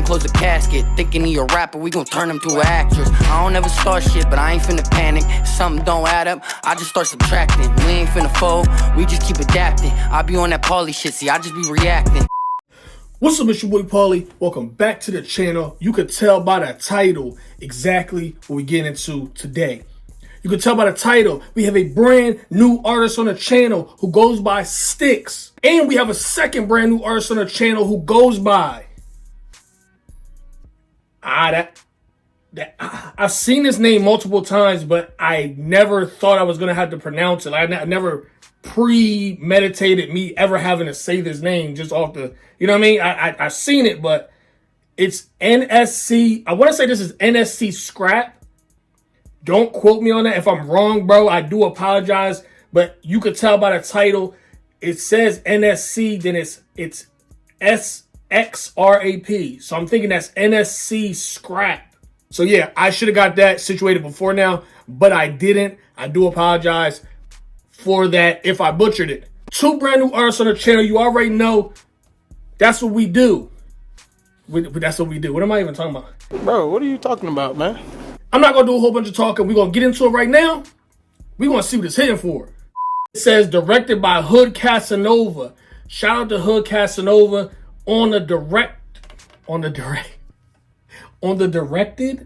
and close the casket. Thinking he a rapper, we gon' turn him to an actress. I don't ever start shit, but I ain't finna panic. If something don't add up, I just start subtracting. We ain't finna fold, we just keep adapting. I be on that Paulie shit, see, I just be reacting. What's up, it's your boy Paulie. Welcome back to the channel. You could tell by the title exactly what we get into today. You can tell by the title, we have a brand new artist on the channel who goes by Stix. And we have a second brand new artist on the channel who goes by... I've seen this name multiple times, but I never thought I was going to have to pronounce it. I never premeditated me ever having to say this name just off the... You know what I mean? I've seen it, but it's NSC... I want to say this is NSCSXrap. Don't quote me on that. If I'm wrong, bro, I do apologize. But you could tell by the title, it says NSC, then it's SXrap. So I'm thinking that's NSCSXrap. So yeah, I should have got that situated before now, but I didn't. I do apologize for that if I butchered it. Two brand new artists on the channel. You already know that's what we do. That's what we do. What am I even talking about? Bro, what are you talking about, man? I'm not going to do a whole bunch of talking. We're going to get into it right now. We're going to see what it's hitting for. It says directed by Hood Casanova. Shout out to Hood Casanova on the directed.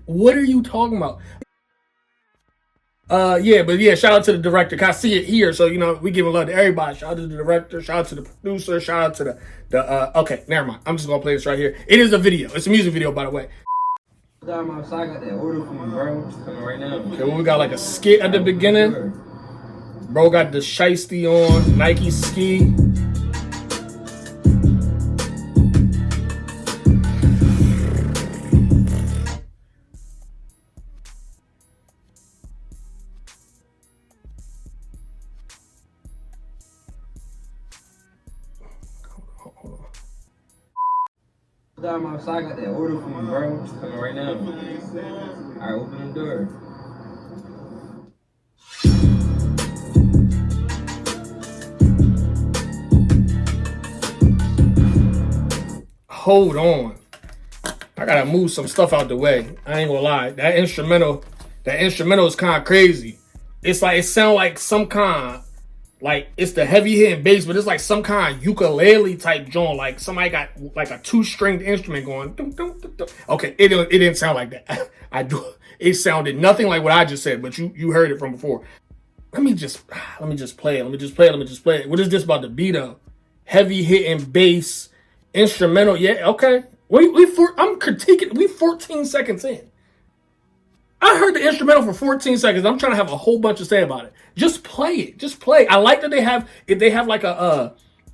What are you talking about? Shout out to the director. Cause I see it here. So, you know, we giving love to everybody. Shout out to the director. Shout out to the producer. Shout out to okay, never mind. I'm just going to play this right here. It is a video. It's a music video, by the way. I'm outside, got that order for you, bro. It's coming right now. Okay, well, we got like a skit at the beginning. Bro got the shiesty on, Nike ski. I'm outside, got that order for you, bro. It's coming right now. Alright, open the door. Hold on. I gotta move some stuff out the way. I ain't gonna lie. That instrumental is kind of crazy. It's like, it sounds like some kind, like it's the heavy hitting bass, but it's like some kind of ukulele type joint. Like somebody got like a 2-stringed instrument going. Dum, dum, dum, dum. Okay, it didn't sound like that. It sounded nothing like what I just said, but you heard it from before. Let me just play it. What is this about to be though? Heavy hitting bass, instrumental. Yeah, okay. I'm critiquing. We 14 seconds in. I heard the instrumental for 14 seconds. I'm trying to have a whole bunch to say about it. Just play it. Just play. I like that they have like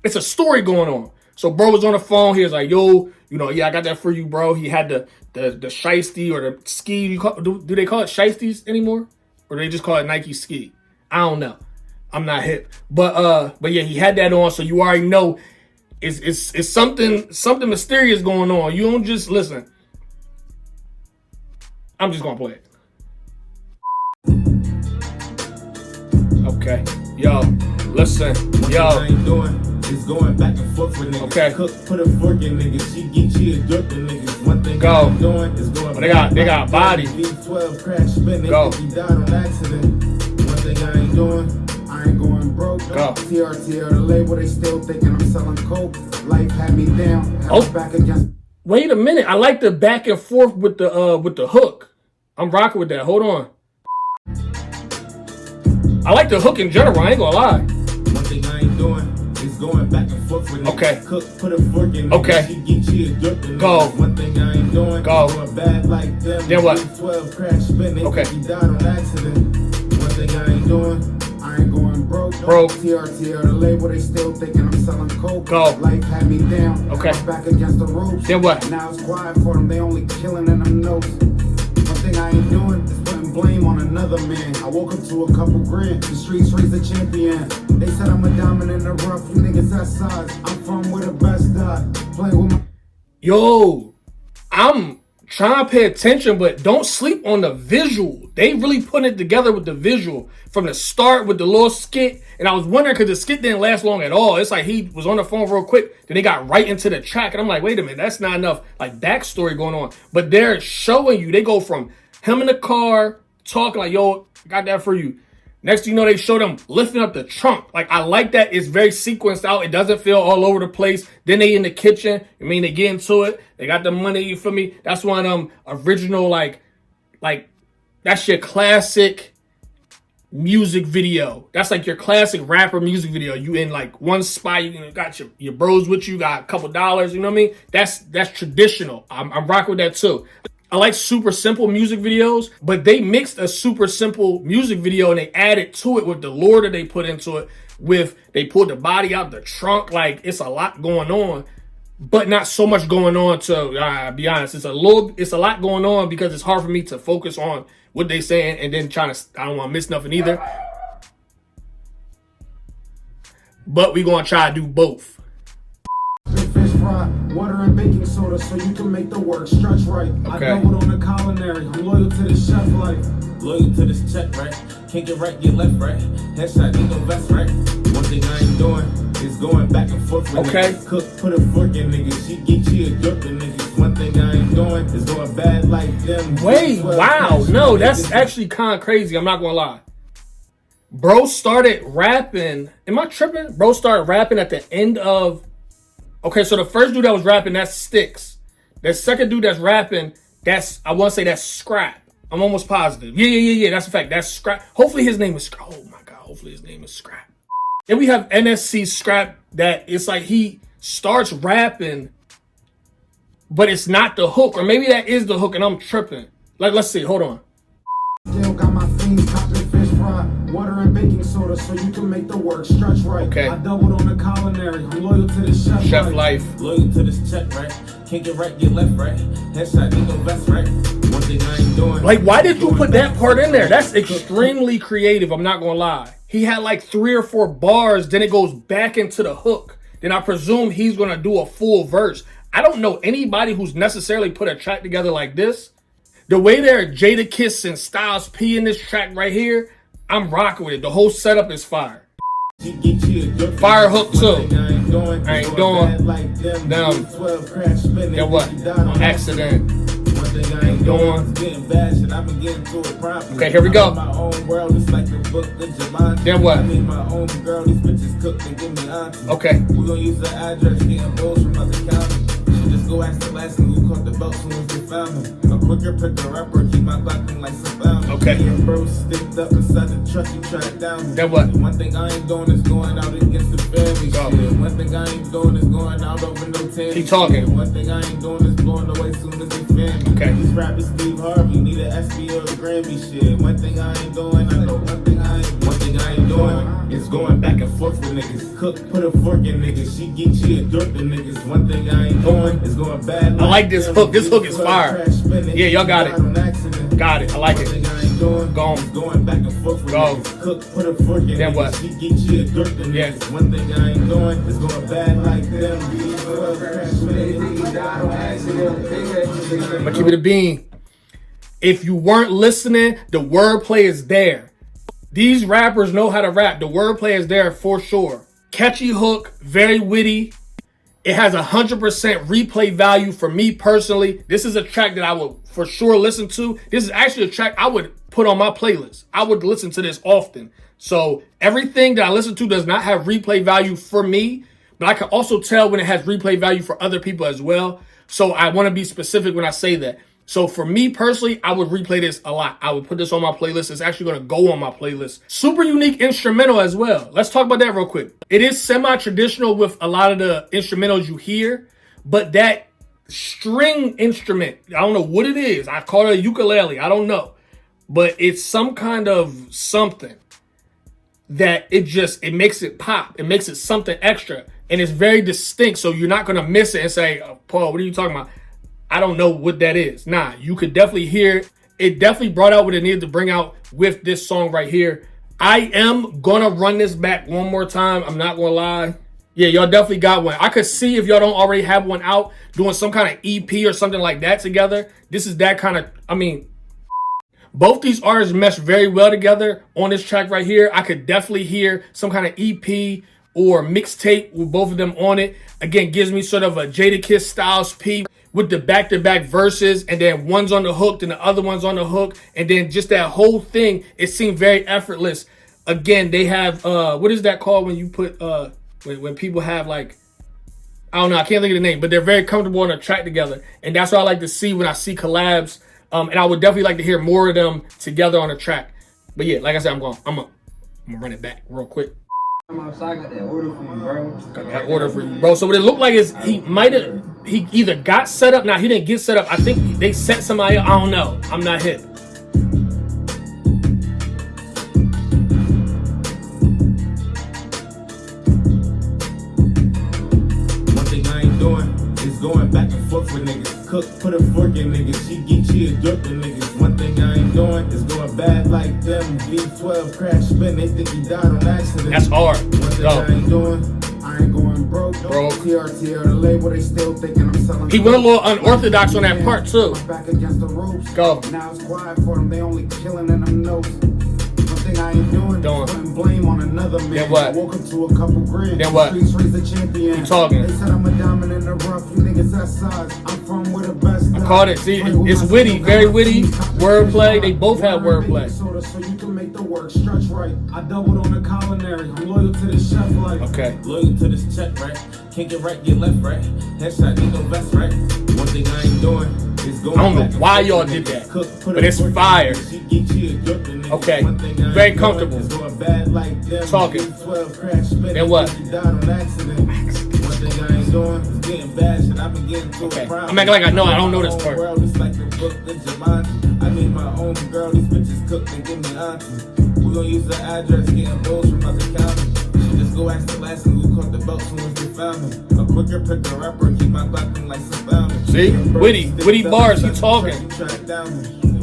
it's a story going on. So bro was on the phone. He was like, yo, you know, yeah, I got that for you, bro. He had the shiesty or the ski. Do they call it shiesties anymore? Or do they just call it Nike ski? I don't know. I'm not hip. But yeah, he had that on. So you already know it's something mysterious going on. You don't just listen. I'm just gonna play it. Okay, yo, listen, yo. I ain't doing is going back and forth with niggas. Okay. Cook, put a fork in niggas. She get you a dirt in niggas. One thing Go. I ain't doing is going. They got body. V12 crash spinning. Go. He died on accident. One thing I ain't doing. I ain't going broke. Go. TRT or the label, they still thinking I'm selling coke. Life had me down. Back against. Wait a minute. I like the back and forth with the hook. I'm rocking with that. Hold on. I like the hook in general. I ain't gonna lie. One thing I ain't doing is going back and forth with niggas. Okay. Cook, put a fork in niggas. Okay. She get you a dirt in Go. niggas. One thing I ain't doing Go. is going bad like them. Then what? V12 crash spinning. Okay. He died on accident. One thing I ain't doing. I ain't going broke. TRT or the label, they still thinking I'm selling coke. Go. Life had me down. Okay. Back against the ropes. Then what? Now it's quiet for them. They only killing in them notes. One thing I ain't doing is putting blame on another man. I woke up to a couple grand. The streets raised a champion. They said I'm a diamond in the rough. You niggas that size. I'm from where the best die. Playing with my... Yo, I'm try to pay attention, but don't sleep on the visual. They really put it together with the visual from the start with the little skit. And I was wondering because the skit didn't last long at all. It's like he was on the phone real quick, then they got right into the track. And I'm like, wait a minute, that's not enough like backstory going on. But they're showing you, they go from him in the car talking like, yo, got that for you. Next thing you know, they show them lifting up the trunk. Like, I like that. It's very sequenced out. It doesn't feel all over the place. Then they in the kitchen. I mean, they get into it. They got the money, you feel me? That's one of them original, like that's your classic music video. That's like your classic rapper music video. You in like one spot, you got your bros with you, got a couple dollars, you know what I mean? That's traditional. I'm rocking with that too. I like super simple music videos, but they mixed a super simple music video and they added to it with the lore that they put into it. They pulled the body out the trunk. Like, it's a lot going on, but not so much going on to be honest. It's a lot going on because it's hard for me to focus on what they saying and then I don't want to miss nothing either. But we gonna try to do both. Fish fry, water and baking soda so you can make the work stretch right. Okay. I doubled on the culinary. I'm loyal to the chef life. Loyal to this check, right? Can't get right, get left, right? Headshot, need no vest, right? One thing I ain't doing is going back and forth with Okay. niggas. Cook, put a fork in niggas. She get you a dirt to niggas. One thing I ain't doing is going bad like them. Wait, wow. No, that's actually kind of crazy. I'm not going to lie. Bro started rapping. Am I tripping? Bro started rapping at the end of... Okay, so the first dude that was rapping, that's Stix. The second dude that's rapping, I want to say that's Scrap. I'm almost positive. Yeah, that's a fact. That's Scrap. Hopefully his name is Scrap. Oh my God, hopefully his name is Scrap. Then we have NSCSXrap that it's like he starts rapping, but it's not the hook. Or maybe that is the hook and I'm tripping. Like, let's see, hold on. Still got my fiends popping fish fry, water and baking soda so you can make the work stretch right. Okay. I doubled on the culinary. I'm loyal to the chef Life. Loyal to this check, right? Can't get right, get left, right? Headshot, need no vest, right? One thing I ain't doing. Like, why did you put that part in there? That's extremely creative, I'm not gonna lie. He had like 3 or 4 bars, then it goes back into the hook. Then I presume he's gonna do a full verse. I don't know anybody who's necessarily put a track together like this. The way they're Jada Kiss and Styles P in this track right here, I'm rocking with it. The whole setup is fire. Fire hook too. I ain't doing. Damn. Get what? Accident. I ain't doing. Okay, here we go. Then what? Okay. We're gonna use the address, getting bills from other counties. Just go ask the last nigga who caught the belt soon as they found him. A quicker picker rapper, keep my Glock thing like some bound. Okay. Bro sticked up inside the truck, you try it down. Then what? One thing I ain't doing is going out against the family Go. shit. One thing I ain't doing is going out over no tan. Keep talking. One thing I ain't doing is blowing away soon as they family. Okay. These rappers Steve Harvey need an SB or a Grammy shit. One thing I ain't doing, I know one thing I ain't doing is going back and forth with niggas. Cook, put a fork in niggas. She get you a dirt to niggas. One thing I ain't doing is going bad. I like this hook. This hook is fire. Yeah, y'all got it. Got it. I like it. Going back and forth with Go. niggas. Cook, put a fork in Then niggas. what? She get you a dirt to Yeah. niggas. One thing I ain't doing is going bad like them. I'm gonna keep it a bean. If you weren't listening, the wordplay is there. These rappers know how to rap. The wordplay is there for sure. Catchy hook, very witty. It has 100% replay value for me personally. This is a track that I would for sure listen to. This is actually a track I would put on my playlist. I would listen to this often. So everything that I listen to does not have replay value for me, but I can also tell when it has replay value for other people as well. So I want to be specific when I say that. So for me personally, I would replay this a lot. I would put this on my playlist. It's actually going to go on my playlist. Super unique instrumental as well. Let's talk about that real quick. It is semi-traditional with a lot of the instrumentals you hear, but that string instrument, I don't know what it is. I call it a ukulele. I don't know. But it's some kind of something that it makes it pop. It makes it something extra. And it's very distinct. So you're not going to miss it and say, oh, Paul, what are you talking about? I don't know what that is. Nah, you could definitely hear it. It definitely brought out what it needed to bring out with this song right here. I am gonna run this back one more time. I'm not gonna lie. Yeah, y'all definitely got one. I could see if y'all don't already have one out, doing some kind of EP or something like that together. This is that kind of, I mean, both these artists mesh very well together on this track right here. I could definitely hear some kind of EP or mixtape with both of them on it. Again, gives me sort of a Jadakiss Styles P with the back-to-back verses, and then one's on the hook, then the other one's on the hook, and then just that whole thing, it seemed very effortless. Again, they have, what is that called when you put, when people have like, I don't know, I can't think of the name, but they're very comfortable on a track together. And that's what I like to see when I see collabs. And I would definitely like to hear more of them together on a track. But yeah, like I said, I'm gonna run it back real quick. I'm outside, got that order for you, bro. Got that order for you, bro. So what it looked like is he either got set up. Now he didn't get set up. I think they set somebody up. I don't know. I'm not hip. One thing I ain't doing is going back and forth with niggas. Cook, put a fork in niggas. She get you a dirt to niggas. One thing I ain't doing is going bad like them. V12 crash spin. They think he died on accident. That's hard. One thing I ain't doing. I ain't going broke. TRT the label, they still thinking I'm selling. He went a little unorthodox on that part too. Back against the ropes. Go. Now it's quiet for them. They only killing in them notes. One thing I ain't doing. Putting blame on another man. Then what? I woke up to a couple grand. Then what? Streets raise the champion. You talking? They said I'm a diamond in the rough. You niggas that size. I'm from where the best. I caught it. See, it's witty, very witty. Wordplay. They both have wordplay. So you can make the work stretch right. I doubled on the culinary. I'm loyal to this chef life. Okay. Loyal to this check, right? Can't get right, get left, right? Headshot, need no vest, right? One thing I ain't doing is going. I don't know why y'all did that, but it's fire. Okay, very comfortable. Talking. Then what? Okay, I'm acting like I know. I don't know this part. I need my own girl. These bitches cook and give me auntie. We gon' use the address, getting bills from other counties. She just go ask the last and who caught the belt soon as they found me. A quicker pick a rapper, keep my Glock like some fountain. See, witty bars. He talking.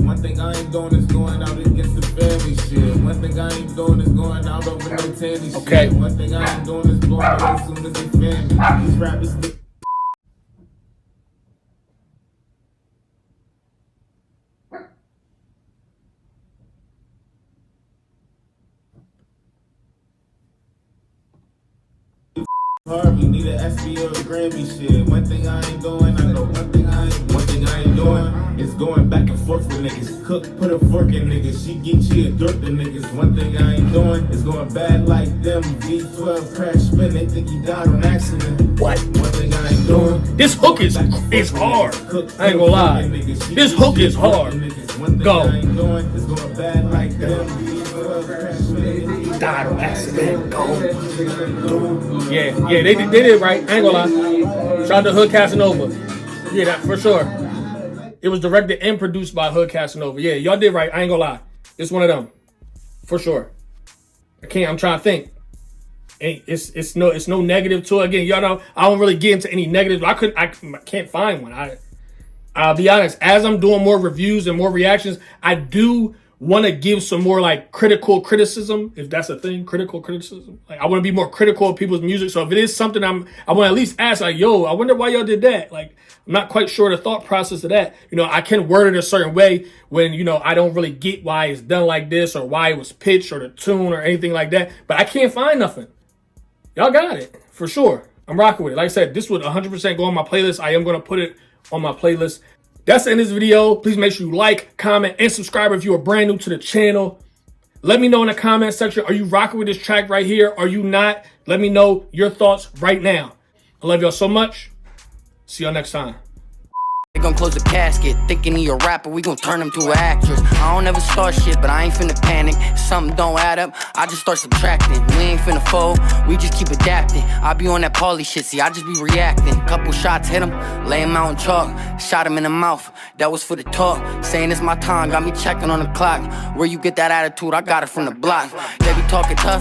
One thing I ain't doing is going out against the family shit. One thing I ain't doing is going out over no tanny shit. Okay. One thing I ain't doing is blowing away as soon as they family. These rappers. Harvey need an SBO Grammy shit. One thing I ain't doing, I know one thing I ain't doing is going back and forth with niggas. Cook, put a fork in niggas. She get you a dirt to niggas. One thing I ain't doing is going bad like them. V12 crash spin. They think he died on accident. What? One thing I ain't doing. This hook is hard. I ain't gonna lie. This hook is hard. Go. I ain't doing is going bad like them. V12 crash spin. Died on accident. Go. Yeah, they did it right. I ain't gonna lie. Shout out to Hood Casanova. Yeah, that for sure. It was directed and produced by Hood Casanova. Yeah, y'all did right. I ain't gonna lie. It's one of them. For sure. I'm trying to think. It's no negative to it. Again, y'all know I don't really get into any negatives. I can't find one. I'll be honest, as I'm doing more reviews and more reactions, I do want to give some more like critical criticism, if that's a thing, critical criticism. Like I want to be more critical of people's music. So if it is something I want to at least ask, like, yo, I wonder why y'all did that. Like, I'm not quite sure the thought process of that. You know, I can word it a certain way when, you know, I don't really get why it's done like this or why it was pitched or the tune or anything like that. But I can't find nothing. Y'all got it, for sure. I'm rocking with it. Like I said, this would 100% go on my playlist. I am going to put it on my playlist. That's the end of this video. Please make sure you like, comment, and subscribe if you are brand new to the channel. Let me know in the comment section, are you rocking with this track right here? Are you not? Let me know your thoughts right now. I love y'all so much. See y'all next time. They gon' close the casket, thinking he a rapper, we gon' turn him to an actress. I don't ever start shit, but I ain't finna panic. If something don't add up, I just start subtracting. We ain't finna fold, we just keep adapting. I be on that Paulie shit, see, I just be reacting. Couple shots hit him, lay him out in chalk, shot him in the mouth, that was for the talk. Saying it's my time, got me checking on the clock. Where you get that attitude, I got it from the block. They be talking tough.